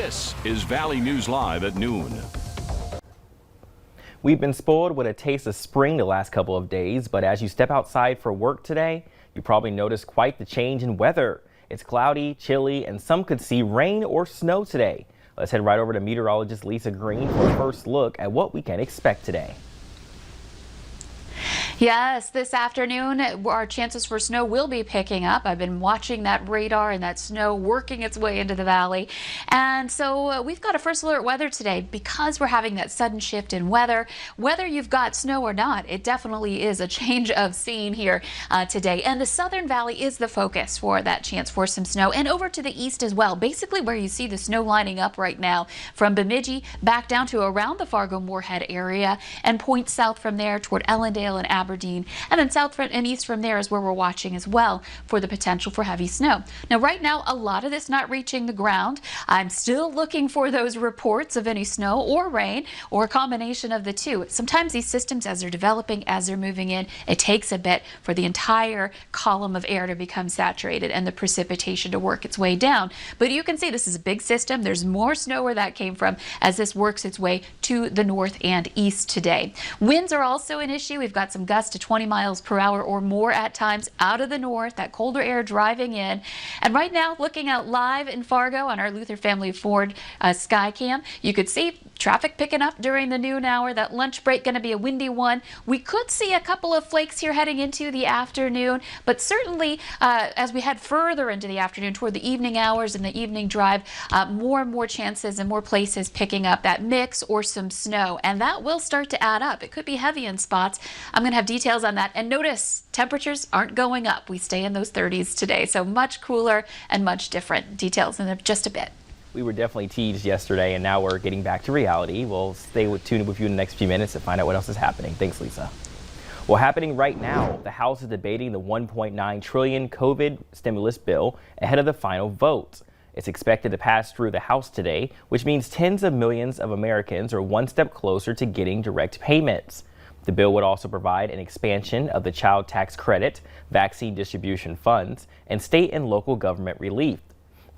This is Valley News Live at noon. We've been spoiled with a taste of spring the last couple of days, but as you step outside for work today, you probably noticed quite the change in weather. It's cloudy, chilly, and some could see rain or snow today. Let's head right over to meteorologist Lisa Green for a first look at what we can expect today. Yes, this afternoon our chances for snow will be picking up. I've been watching that radar and that snow working its way into the valley. And so we've got a first alert weather today because we're having that sudden shift in weather. Whether you've got snow or not, it definitely is a change of scene here today. And the southern valley is the focus for that chance for some snow, and over to the east as well. Basically where you see the snow lining up right now from Bemidji back down to around the Fargo-Moorhead area and point south from there toward Ellendale and Aberdeen, and then south and east from there is where we're watching as well for the potential for heavy snow. Now right now a lot of this not reaching the ground. I'm still looking for those reports of any snow or rain or a combination of the two. Sometimes these systems, as they're developing, as they're moving in, it takes a bit for the entire column of air to become saturated and the precipitation to work its way down. But you can see this is a big system. There's more snow where that came from as this works its way to the north and east today. Winds are also an issue. We've got some gusts to 20 miles per hour or more at times out of the north, that colder air driving in. And right now, looking out live in Fargo on our Luther Family Ford Skycam, you could see traffic picking up during the noon hour. That lunch break going to be a windy one. We could see a couple of flakes here heading into the afternoon, but certainly as we head further into the afternoon toward the evening hours and the evening drive, more and more chances and more places picking up that mix or some snow, and that will start to add up. It could be heavy in spots. I'm going to have details on that. And notice temperatures aren't going up. We stay in those 30s today, so much cooler and much different. Details in just a bit. We were definitely teased yesterday, and now we're getting back to reality. We'll stay tuned with you in the next few minutes to find out what else is happening. Thanks, Lisa. Well, happening right now, the House is debating the $1.9 trillion COVID stimulus bill ahead of the final vote. It's expected to pass through the House today, which means tens of millions of Americans are one step closer to getting direct payments. The bill would also provide an expansion of the child tax credit, vaccine distribution funds, and state and local government relief.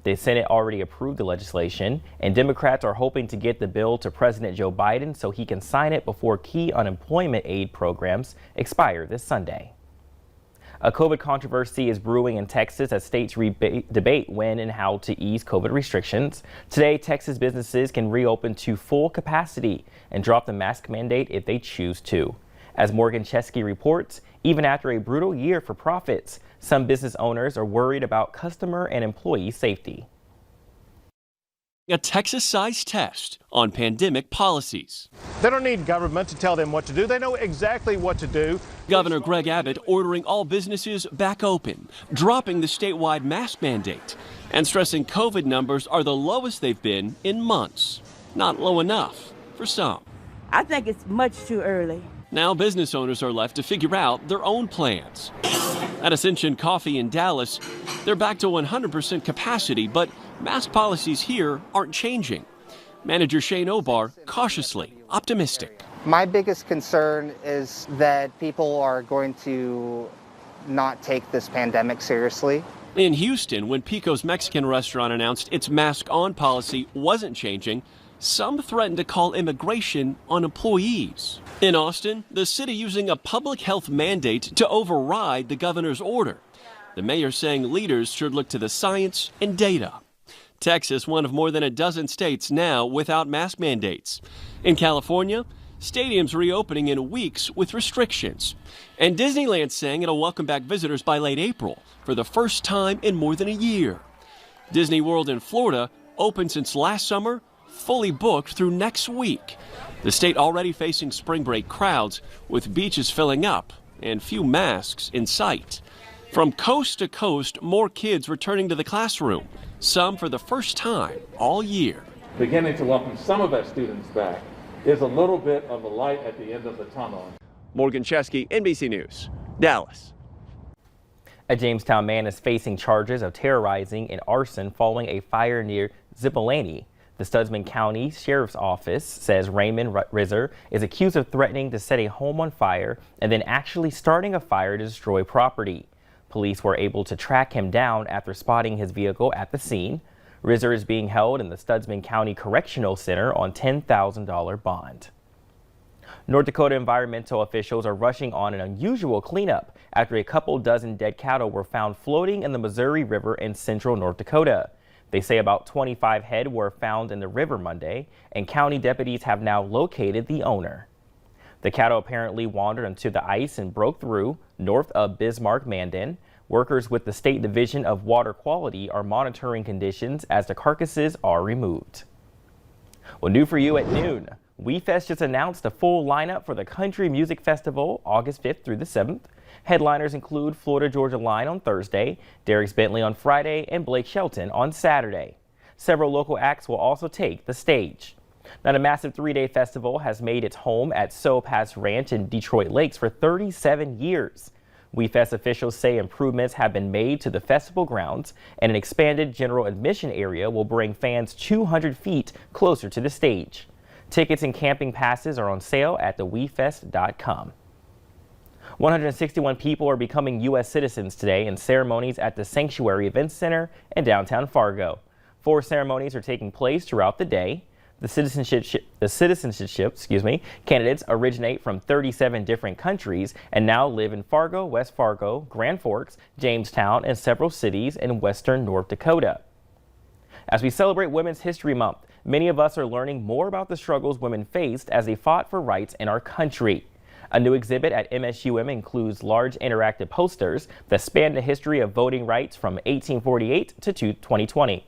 The Senate already approved the legislation, and Democrats are hoping to get the bill to President Joe Biden so he can sign it before key unemployment aid programs expire this Sunday. A COVID controversy is brewing in Texas as states debate when and how to ease COVID restrictions. Today, Texas businesses can reopen to full capacity and drop the mask mandate if they choose to. As Morgan Chesky reports, even after a brutal year for profits, some business owners are worried about customer and employee safety. A Texas-sized test on pandemic policies. They don't need government to tell them what to do. They know exactly what to do. Governor Greg Abbott ordering all businesses back open, dropping the statewide mask mandate, and stressing COVID numbers are the lowest they've been in months. Not low enough for some. I think it's much too early. Now business owners are left to figure out their own plans. At Ascension Coffee in Dallas, they're back to 100% capacity, but mask policies here aren't changing. Manager Shane Obar cautiously optimistic. My biggest concern is that people are going to not take this pandemic seriously. In Houston, when Pico's Mexican restaurant announced its mask-on policy wasn't changing, some threatened to call immigration on employees. In Austin, the city using a public health mandate to override the governor's order. The mayor saying leaders should look to the science and data. Texas, one of more than a dozen states now without mask mandates. In California, stadiums reopening in weeks with restrictions. And Disneyland saying it'll welcome back visitors by late April for the first time in more than a year. Disney World in Florida, open since last summer, fully booked through next week. The state already facing spring break crowds, with beaches filling up and few masks in sight. From coast to coast, more kids returning to the classroom, some for the first time all year. Beginning to welcome some of our students back is a little bit of a light at the end of the tunnel. Morgan Chesky, NBC News, Dallas. A Jamestown man is facing charges of terrorizing and arson following a fire near Zipolani. The Stutsman County Sheriff's Office says Raymond Rizzer is accused of threatening to set a home on fire and then actually starting a fire to destroy property. Police were able to track him down after spotting his vehicle at the scene. Rizzer is being held in the Studsman County Correctional Center on $10,000 bond. North Dakota environmental officials are rushing on an unusual cleanup after a couple dozen dead cattle were found floating in the Missouri River in central North Dakota. They say about 25 head were found in the river Monday, and county deputies have now located the owner. The cattle apparently wandered into the ice and broke through north of Bismarck-Mandan. Workers with the State Division of Water Quality are monitoring conditions as the carcasses are removed. Well, new for you at noon. WeFest just announced a full lineup for the Country Music Festival, August 5th through the 7th. Headliners include Florida Georgia Line on Thursday, Dierks Bentley on Friday, and Blake Shelton on Saturday. Several local acts will also take the stage. Now, the massive three-day festival has made its home at Soul Pass Ranch in Detroit Lakes for 37 years. WeFest officials say improvements have been made to the festival grounds, and an expanded general admission area will bring fans 200 feet closer to the stage. Tickets and camping passes are on sale at thewefest.com. 161 people are becoming U.S. citizens today in ceremonies at the Sanctuary Events Center in downtown Fargo. 4 ceremonies are taking place throughout the day. The citizenship candidates originate from 37 different countries and now live in Fargo, West Fargo, Grand Forks, Jamestown, and several cities in western North Dakota. As we celebrate Women's History Month, many of us are learning more about the struggles women faced as they fought for rights in our country. A new exhibit at MSUM includes large interactive posters that span the history of voting rights from 1848 to 2020.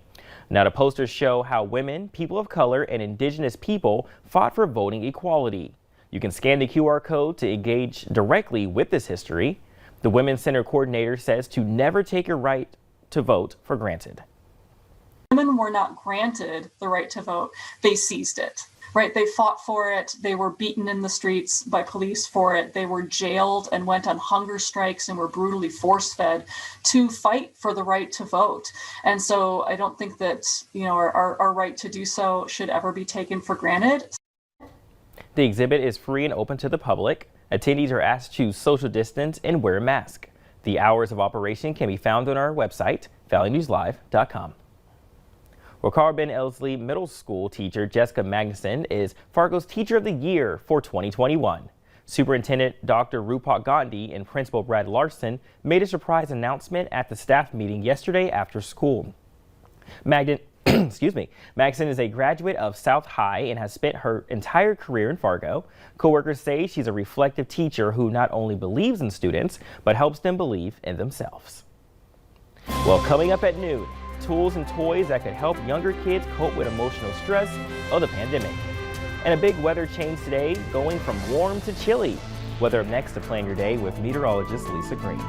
Now, the posters show how women, people of color, and indigenous people fought for voting equality. You can scan the QR code to engage directly with this history. The Women's Center coordinator says to never take your right to vote for granted. Women were not granted the right to vote. They seized it, right? They fought for it. They were beaten in the streets by police for it. They were jailed and went on hunger strikes and were brutally force-fed to fight for the right to vote. And so I don't think that, our right to do so should ever be taken for granted. The exhibit is free and open to the public. Attendees are asked to social distance and wear a mask. The hours of operation can be found on our website, valleynewslive.com. Well, Carl Ben Elsley Middle School teacher Jessica Magnuson is Fargo's Teacher of the Year for 2021. Superintendent Dr. Rupak Gandhi and Principal Brad Larson made a surprise announcement at the staff meeting yesterday after school. Magnuson is a graduate of South High and has spent her entire career in Fargo. Coworkers say she's a reflective teacher who not only believes in students, but helps them believe in themselves. Well, coming up at noon, tools and toys that could help younger kids cope with emotional stress of the pandemic. And a big weather change today, going from warm to chilly. Weather up next to plan your day with meteorologist Lisa Green.